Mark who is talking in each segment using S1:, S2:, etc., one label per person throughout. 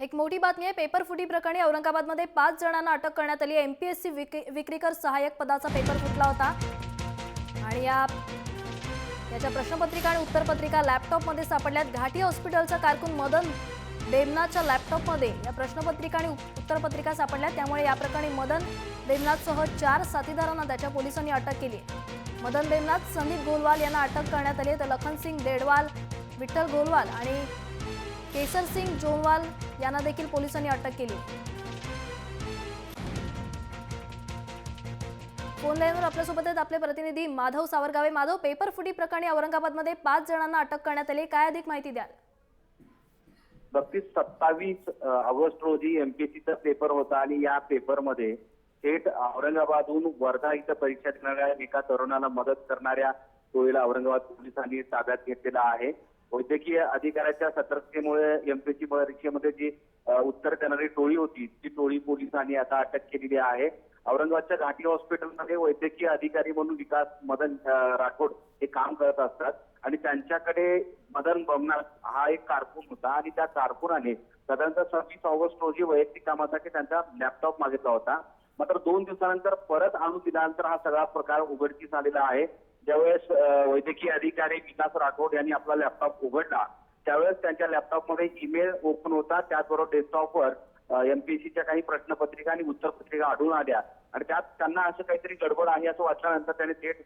S1: एक मोठी बातमी आहे। पेपर फुटी प्रकरणी औरंगाबादमध्ये 5 जणांना अटक करण्यात आली आहे। एमपीएससी विक्रीकर सहाय्यक पदाचा पेपर फुटला होता आणि याच्या प्रश्नपत्रिका आणि उत्तरपत्रिका लॅपटॉपमध्ये सापडल्यात। घाटी हॉस्पिटलचा कारकून मदन देवनाथच्या लॅपटॉपमध्ये या प्रश्नपत्रिका आणि उत्तरपत्रिका सापडल्यात। त्यामुळे या प्रकरणी मदन देवनाथसह 4 साथीदारांना त्याच्या पोलिसांनी अटक केली आहे। मदन देवनाथ, संदीप गोलवाल यांना अटक करण्यात आली आहे, तर लखन सिंग देडवाल, विठ्ठल गोलवाल आणि केसर सिंग जोनवाल यांना देखील पोलिसांनी अटक केली। फोन लाईनवर आपल्यासोबत आहेत आपले प्रतिनिधी माधव सावरगावे। माधव, पेपर फुटी प्रकरणी औरंगाबादमध्ये 5 जणांना अटक करण्यात आली, काय अधिक माहिती द्याल?
S2: 27 ऑगस्ट रोजी एमपीएससीचा पेपर होता आणि या पेपरमध्ये थेट औरंगाबादहून वर्धा इथं परीक्षा देणाऱ्या एका तरुणाला मदत करणाऱ्या टोळीला औरंगाबाद पोलिसांनी ताब्यात घेतलेला आहे। वैद्यकीय अधिकाऱ्याच्या सतर्कतेमुळे एमपीएससी परीक्षेमध्ये जी उत्तर देणारी टोळी होती ती टोळी पोलिसांनी आता अटक केलेली आहे। औरंगाबादच्या घाटी हॉस्पिटलमध्ये वैद्यकीय अधिकारी म्हणून विकास मदन राठोड हे काम करत असतात आणि त्यांच्याकडे मदन बमनाथ हा एक कारकून होता आणि त्या कारकुनाने साधारणतः 26 ऑगस्ट रोजी वैयक्तिक कामासाठी त्यांचा लॅपटॉप मागितला होता। मात्र 2 दिवसानंतर परत आणून दिल्यानंतर हा सगळा प्रकार उघडकीस आलेला आहे। ज्यावेळेस वैद्यकीय अधिकारी विकास राठोड यांनी आपला लॅपटॉप उघडला त्यावेळेस त्यांच्या लॅपटॉपमध्ये ईमेल ओपन होता, त्याचबरोबर डेस्कटॉपवर एमपीएससीच्या काही प्रश्नपत्रिका आणि उत्तरपत्रिका आढळून आल्या आणि त्यात त्यांना असं काहीतरी गडबड आहे असं वाटल्यानंतर त्यांनी थेट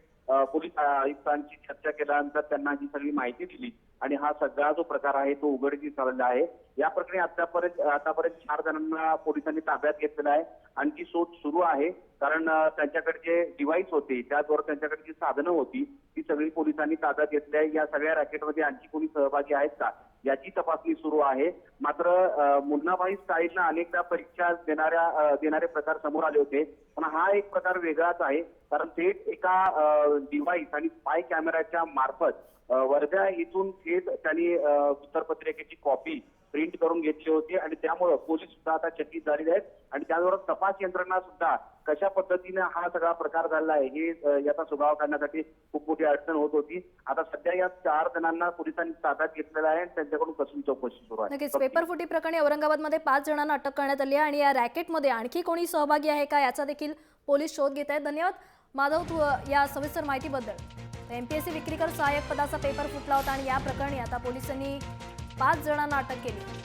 S2: पोलीस आयुक्तांची चर्चा केल्यानंतर त्यांना ही सगळी माहिती दिली आणि हा सगळा जो प्रकार आहे तो उघडकीस आलेला आहे। या प्रकरणी आतापर्यंत 4 जणांना पोलिसांनी ताब्यात घेतलेला आहे। आणखी शोध सुरू आहे, कारण त्यांच्याकडे जे डिव्हाइस होते त्याचबरोबर त्यांच्याकडे जी साधनं होती ती सगळी पोलिसांनी ताब्यात घेतली आहे। या सगळ्या रॅकेटमध्ये आणखी कोणी सहभागी आहेत का याची तपासणी सुरू आहे। मात्र मुन्नाभाई स्टाईलनं अनेकदा परीक्षा देणारे प्रकार समोर आले होते, पण हा एक प्रकार वेगळाच आहे, कारण थेट एका डिव्हाइस आणि स्पाय कॅमेराच्या मार्फत वर्धा इथून थेट त्यांनी उत्तरपत्रिकेची कॉपी प्रिंट करून घेतली होती आणि त्यामुळे पोलीस सुद्धा आता चकित झालेले आहेत आणि त्याचबरोबर तपास यंत्रणा सुद्धा कशा पद्धतीने हा सगळा प्रकार झाला आहे हे याचा सुगावा काढण्यासाठी खूप मोठी अडचण होत होती। आता सध्या या 4 जणांना पोलिसांनी ताब्यात घेतलेलं आहे आणि त्यांच्याकडून कसून चौकशी सुरू आहे।
S1: नक्कीच, पेपर फुटी प्रकरणी औरंगाबादमध्ये 5 जणांना अटक करण्यात आली आहे आणि या रॅकेटमध्ये आणखी कोणी सहभागी आहे का याचा देखील पोलीस शोध घेत आहेत। धन्यवाद माधव, तू या सविस्तर माहितीबद्दल। एमपीएससी विक्रीकर सहाय्यक पदाचा पेपर फुटला होता आणि या प्रकरणी आता पोलिसांनी 5 जणांना अटक केली।